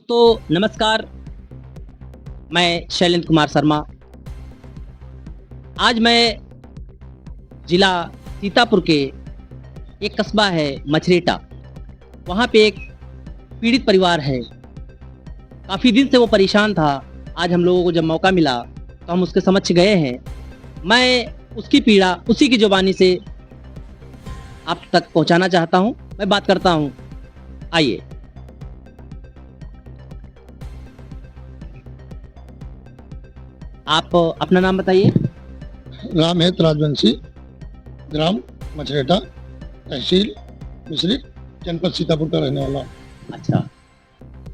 दोस्तों नमस्कार, मैं शैलेंद्र कुमार शर्मा। आज मैं जिला सीतापुर के एक कस्बा है मछरेटा, वहाँ पे एक पीड़ित परिवार है। काफ़ी दिन से वो परेशान था। आज हम लोगों को जब मौका मिला तो हम उसके समक्ष गए हैं। मैं उसकी पीड़ा उसी की ज़ुबानी से आप तक पहुंचाना चाहता हूं। मैं बात करता हूं, आइए। आप अपना नाम बताइए। राम है राजवंशी, ग्राम मछरेटा, तहसील मिश्रिक, जनपद सीतापुर का रहने वाला। अच्छा,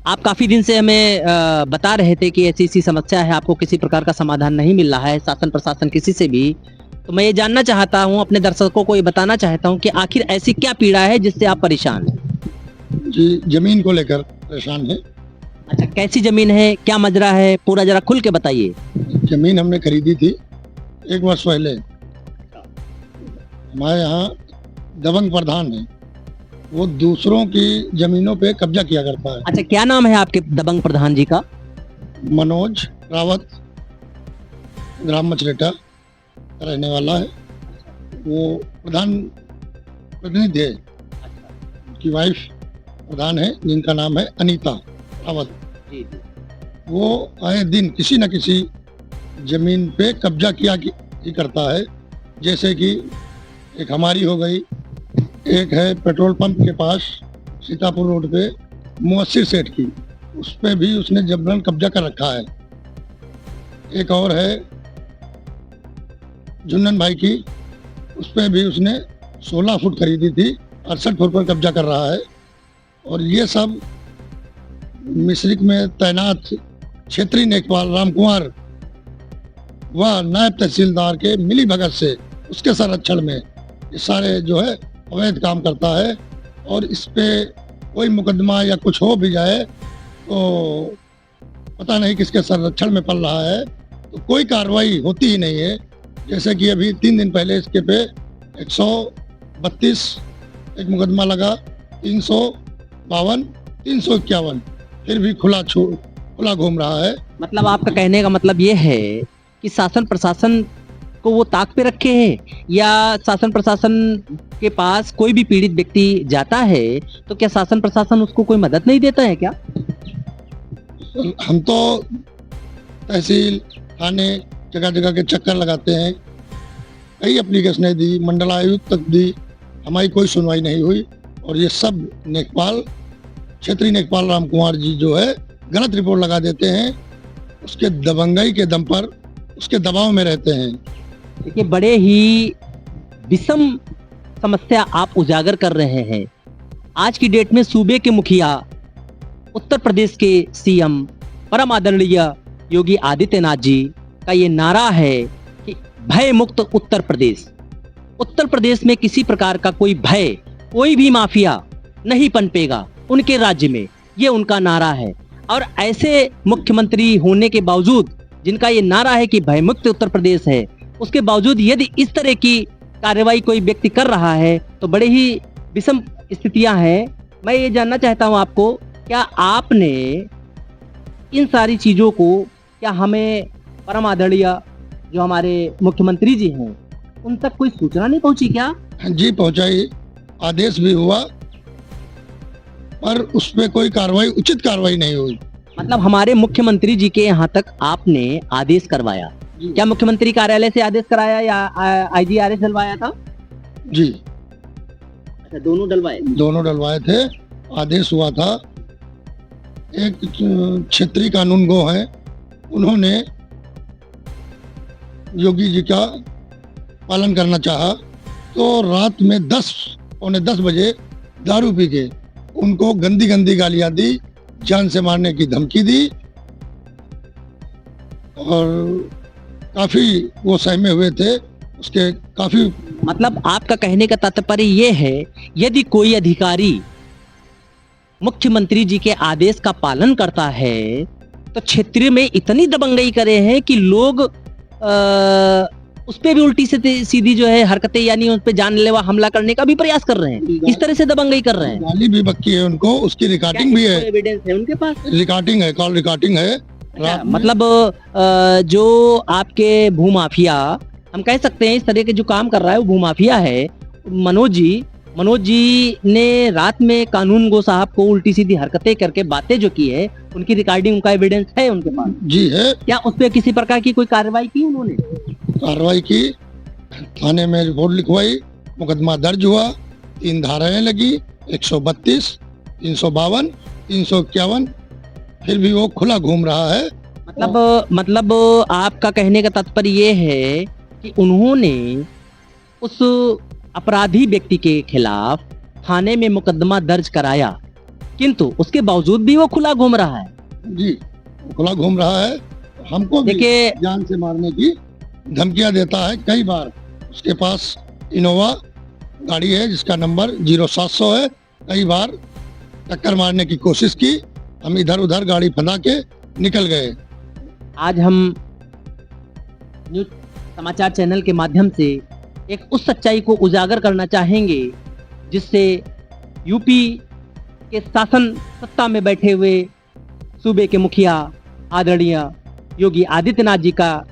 आप काफ़ी दिन से हमें बता रहे थे कि ऐसी समस्या है, आपको किसी प्रकार का समाधान नहीं मिल रहा है, शासन प्रशासन किसी से भी। तो मैं ये जानना चाहता हूँ, अपने दर्शकों को ये बताना चाहता हूँ कि आखिर ऐसी क्या पीड़ा है जिससे आप परेशान हैं? जी, जमीन को लेकर परेशान है। अच्छा, कैसी जमीन है, क्या मजरा है, पूरा जरा खुल के बताइए। जमीन हमने खरीदी थी 1 वर्ष पहले। हमारे यहाँ दबंग प्रधान है, वो दूसरों की जमीनों पे कब्जा किया करता है। अच्छा, क्या नाम है आपके दबंग प्रधान जी का? मनोज रावत, ग्राम मछरेटा का रहने वाला है। वो प्रधान प्रतिनिधि है, उनकी वाइफ प्रधान है जिनका नाम है अनीता रावत। वो आए दिन किसी न किसी जमीन पे कब्जा किया ही करता है। जैसे कि एक हमारी हो गई, एक है पेट्रोल पंप के पास सीतापुर रोड पे मुअस्सिर सेठ की, उस पे भी उसने जबरन कब्जा कर रखा है। एक और है जुन्नन भाई की, उस पे भी उसने 16 फुट खरीदी थी, 68 फुट पर कब्जा कर रहा है। और ये सब मिश्रिक में तैनात क्षेत्रीय लेखपाल राम कुमार व नायब तहसीलदार के मिली भगत से उसके संरक्षण में ये सारे जो है अवैध काम करता है। और इस पे कोई मुकदमा या कुछ हो भी जाए तो पता नहीं किसके संरक्षण में पड़ रहा है, तो कोई कार्रवाई होती ही नहीं है। जैसे कि अभी 3 दिन पहले इसके पे 132 एक मुकदमा लगा, 352, 351, फिर भी खुला घूम रहा है। मतलब आपका कहने का मतलब ये है कि शासन प्रशासन को वो ताक पे रखे हैं, या शासन प्रशासन के पास कोई भी पीड़ित व्यक्ति जाता है तो क्या शासन प्रशासन उसको कोई मदद नहीं देता है क्या? हम तो तहसील थाने जगह जगह के चक्कर लगाते हैं, कई एप्लीकेशनें दी, मंडलायुक्त तक दी, हमारी कोई सुनवाई नहीं हुई। और ये सब लेखपाल, क्षेत्रीय लेखपाल राम कुमार जी जो है गलत रिपोर्ट लगा देते हैं, उसके दबंगई के दम पर उसके दबाव में रहते हैं। देखिए, बड़े ही विषम समस्या आप उजागर कर रहे हैं। आज की डेट में सूबे के मुखिया, उत्तर प्रदेश के सीएम परम आदरणीय योगी आदित्यनाथ जी का ये नारा है कि भय मुक्त उत्तर प्रदेश। उत्तर प्रदेश में किसी प्रकार का कोई भय, कोई भी माफिया नहीं पनपेगा उनके राज्य में, ये उनका नारा है। और ऐसे मुख्यमंत्री होने के बावजूद, जिनका ये नारा है कि भय मुक्त उत्तर प्रदेश है, उसके बावजूद यदि इस तरह की कार्रवाई कोई व्यक्ति कर रहा है तो बड़े ही विषम स्थितियां हैं। मैं ये जानना चाहता हूं आपको, क्या आपने इन सारी चीज़ों को, क्या हमें परम आदरणीय जो हमारे मुख्यमंत्री जी हैं उन तक कोई सूचना नहीं पहुंची क्या? जी पहुंचाई, आदेश भी हुआ, पर उस पर कोई कार्रवाई, उचित कार्रवाई नहीं हुई। मतलब हमारे मुख्यमंत्री जी के यहाँ तक आपने आदेश करवाया? क्या मुख्यमंत्री कार्यालय से आदेश कराया या IGRS डलवाया था? जी, अच्छा, दोनों डलवाए? दोनों डलवाए थे। आदेश हुआ था, एक क्षेत्रीय कानून गो है, उन्होंने योगी जी का पालन करना चाहा, तो रात में 10, पौने 10 बजे दारू पी के उनको गंदी गंदी गालियां दी, जान से मारने की धमकी दी, और काफी वो सहमे हुए थे उसके काफी। मतलब आपका कहने का तात्पर्य ये है, यदि कोई अधिकारी मुख्यमंत्री जी के आदेश का पालन करता है तो क्षेत्र में इतनी दबंगई करे हैं कि लोग उस पे भी उल्टी से सीधी जो है हरकतें, यानी उस पे जानलेवा हमला करने का भी प्रयास कर रहे हैं, इस तरह से दबंगई कर रहे हैं। गाली भी बक्की है उनको, उसकी रिकॉर्डिंग भी है, एविडेंस है उनके पास? रिकॉर्डिंग है, कॉल रिकॉर्डिंग है। रात में मतलब जो आपके भूमाफिया, हम कह सकते हैं इस तरह के जो काम कर रहा है वो भूमाफिया है। मनोज जी ने रात में कानूनगो साहब को उल्टी सीधी हरकतें करके बातें जो की है, उनकी रिकॉर्डिंग, उनका एविडेंस है उनके पास? जी है। क्या उस पर किसी प्रकार की कोई कार्रवाई की उन्होंने? कार्रवाई की, थाने में रिपोर्ट लिखवाई, मुकदमा दर्ज हुआ, 3 धाराएं लगी, 132, 352, 351, फिर भी वो खुला घूम रहा है। मतलब आपका कहने का तात्पर्य ये है कि उन्होंने उस अपराधी व्यक्ति के खिलाफ थाने में मुकदमा दर्ज कराया, किंतु उसके बावजूद भी वो खुला घूम रहा है। जी, खुला घूम रहा है। हमको भी देखिए, जान से मारने की धमकियां देता है कई बार। उसके पास इनोवा गाड़ी है जिसका नंबर 0700 है। कई बार टक्कर मारने की कोशिश की, हम इधर उधर गाड़ी फंसा के निकल गए। आज हम न्यूज समाचार चैनल के माध्यम से एक उस सच्चाई को उजागर करना चाहेंगे जिससे यूपी के शासन सत्ता में बैठे हुए सूबे के मुखिया आदरणीय योगी आदित्यनाथ जी का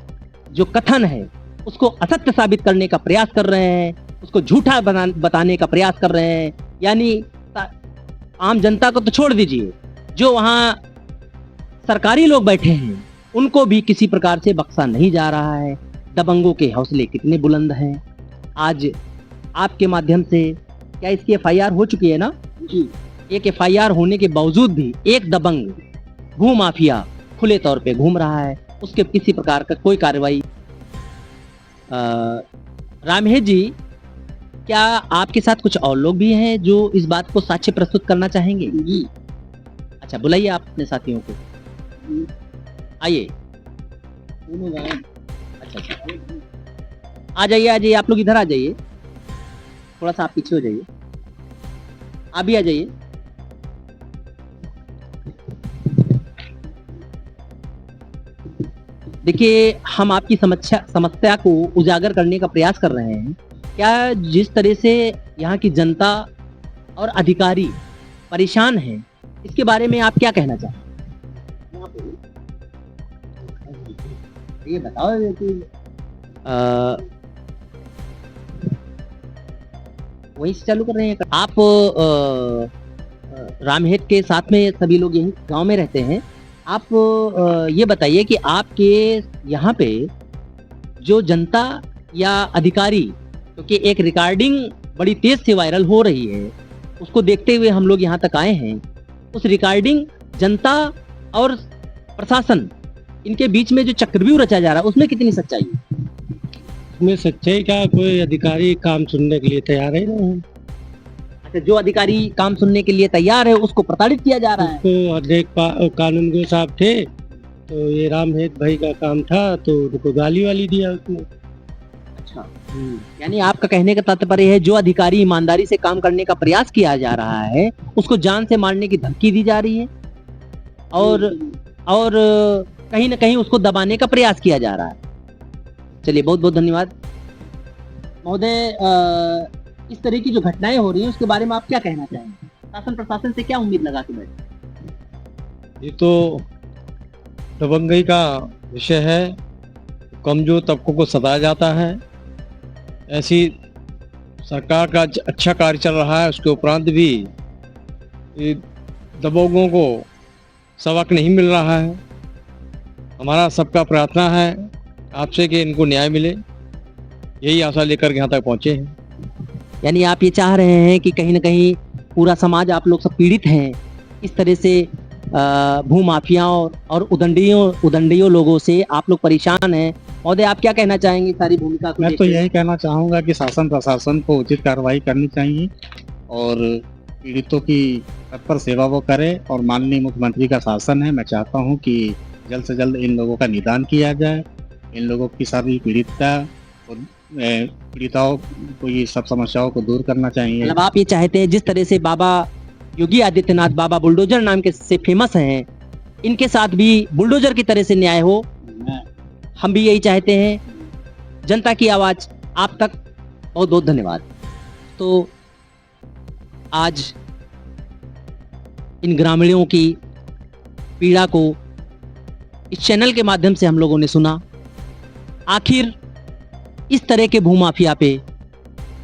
जो कथन है उसको असत्य साबित करने का प्रयास कर रहे हैं, उसको झूठा बताने का प्रयास कर रहे हैं। यानी आम जनता को तो छोड़ दीजिए, जो वहाँ सरकारी लोग बैठे हैं उनको भी किसी प्रकार से बख्शा नहीं जा रहा है। दबंगों के हौसले कितने बुलंद हैं। आज आपके माध्यम से क्या इसकी एफआईआर हो चुकी है ना? जी। एक एफआईआर होने के बावजूद भी एक दबंग भूमाफिया खुले तौर पे घूम रहा है, उसके किसी प्रकार का कोई कार्रवाई। रामहेश जी, क्या आपके साथ कुछ और लोग भी हैं जो इस बात को साक्ष्य प्रस्तुत करना चाहेंगे? जी। अच्छा, बुलाइए आप अपने साथियों को, आइए। अच्छा, आ जाइए, आप लोग इधर आ जाइए, थोड़ा सा आप पीछे हो जाइए, आप भी आ जाइए। देखिए, हम आपकी समस्या को उजागर करने का प्रयास कर रहे हैं। क्या जिस तरह से यहाँ की जनता और अधिकारी परेशान हैं, इसके बारे में आप क्या कहना चाहते हैं? ये बताओ कि वहीं से चालू कर रहे हैं आप? रामहेत के साथ में सभी लोग यहीं गांव में रहते हैं। आप ये बताइए कि आपके यहाँ पे जो जनता या अधिकारी, क्योंकि एक रिकॉर्डिंग बड़ी तेज से वायरल हो रही है, उसको देखते हुए हम लोग यहाँ तक आए हैं। उस रिकॉर्डिंग, जनता और प्रशासन, इनके बीच में जो चक्रव्यूह रचा जा रहा है उसमें कितनी सच्चाई है? इसमें सच्चाई का कोई अधिकारी काम सुनने के लिए तैयार ही नहीं है। अच्छा, जो अधिकारी काम सुनने के लिए तैयार है उसको प्रताड़ित किया जा रहा है। उसको अध्यक्ष कानूनगो साहब थे, तो ये रामहेत भाई का काम था, तो उनको गाली वाली दिया उसने। अच्छा, यानी आपका कहने का तात्पर्य है जो अधिकारी ईमानदारी से काम करने का प्रयास किया जा रहा है उसको जान से मारने की धमकी दी जा रही है और कहीं ना कहीं उसको दबाने का प्रयास किया जा रहा है। चलिए, बहुत बहुत धन्यवाद महोदय। इस तरह की जो घटनाएं हो रही हैं उसके बारे में आप क्या कहना चाहेंगे? शासन प्रशासन से क्या उम्मीद लगा के बैठे? ये तो दबंगई का विषय है, कमजोर तबकों को सताया जाता है। ऐसी सरकार का अच्छा कार्य चल रहा है, उसके उपरांत भी ये दबंगों को सबक नहीं मिल रहा है। हमारा सबका प्रार्थना है आपसे कि इनको न्याय मिले, यही आशा लेकर यहाँ तक पहुँचे हैं। यानी आप ये चाह रहे हैं कि कहीं ना कहीं पूरा समाज, आप लोग सब पीड़ित हैं इस तरह से भूमाफियाओं और उदंडियों लोगों से आप लोग परेशान हैं। महोदय, आप क्या कहना चाहेंगे सारी भूमिका को? मैं तो यही कहना चाहूँगा कि शासन प्रशासन को उचित कार्रवाई करनी चाहिए और पीड़ितों की तत्पर सेवा वो करे। और माननीय मुख्यमंत्री का शासन है, मैं चाहता हूँ कि जल्द से जल्द इन लोगों का निदान किया जाए। इन लोगों की सारी पीड़िताओं को ये सब समस्याओं को दूर करना चाहिए। मतलब आप ये चाहते हैं जिस तरह से बाबा योगी आदित्यनाथ बाबा बुलडोजर नाम के से फेमस हैं, इनके साथ भी बुलडोजर की तरह से न्याय हो। हम भी यही चाहते हैं। जनता की आवाज आप तक बहुत बहुत धन्यवाद। तो आज इन ग्रामीणों की पीड़ा को इस चैनल के माध्यम से हम लोगों ने सुना। आखिर इस तरह के भूमाफिया पे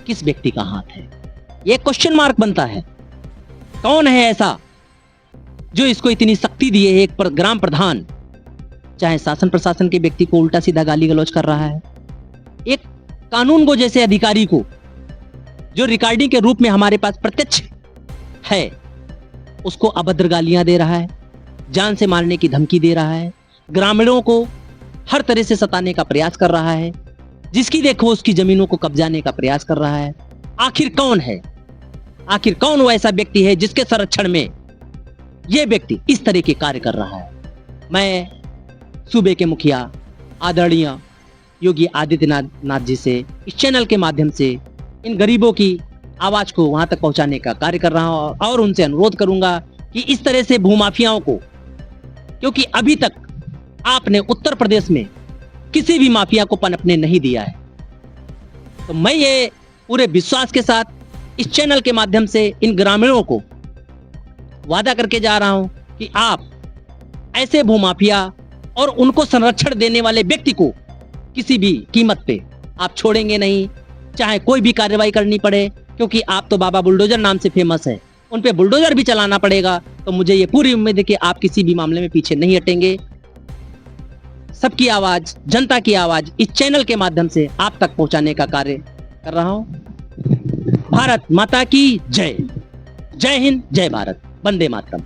किस व्यक्ति का हाथ है, ये क्वेश्चन मार्क बनता है। कौन है ऐसा जो इसको इतनी शक्ति दिए है? एक ग्राम प्रधान चाहे शासन प्रशासन के व्यक्ति को उल्टा सीधा गाली गलौज कर रहा है, एक कानून को जैसे अधिकारी को जो रिकॉर्डिंग के रूप में हमारे पास प्रत्यक्ष है उसको अभद्र गालियां दे रहा है, जान से मारने की धमकी दे रहा है, ग्रामीणों को हर तरह से सताने का प्रयास कर रहा है, जिसकी देखो उसकी जमीनों को कब्जाने का प्रयास कर रहा है। आखिर कौन है? आखिर कौन वो ऐसा व्यक्ति है जिसके संरक्षण में ये व्यक्ति इस तरह के कार्य कर रहा है? मैं सूबे के मुखिया आदरणीय योगी आदित्यनाथ जी से इस चैनल के माध्यम से इन गरीबों की आवाज को वहां तक पहुंचाने का कार्य कर रहा हूं और उनसे अनुरोध करूंगा कि इस तरह से भूमाफियाओं को, क्योंकि अभी तक आपने उत्तर प्रदेश में किसी भी माफिया को पनपने नहीं दिया है, तो मैं ये पूरे विश्वास के साथ इस चैनल के माध्यम से इन ग्रामीणों को वादा करके जा रहा हूं कि आप ऐसे भूमाफिया और उनको संरक्षण देने वाले व्यक्ति को किसी भी कीमत पे आप छोड़ेंगे नहीं, चाहे कोई भी कार्रवाई करनी पड़े, क्योंकि आप तो बाबा बुलडोजर नाम से फेमस है, उन पे बुलडोजर भी चलाना पड़ेगा। तो मुझे ये पूरी उम्मीद है कि आप किसी भी मामले में पीछे नहीं हटेंगे। सबकी आवाज, जनता की आवाज इस चैनल के माध्यम से आप तक पहुंचाने का कार्य कर रहा हूं। भारत माता की जय। जय हिंद, जय भारत, वंदे मातरम।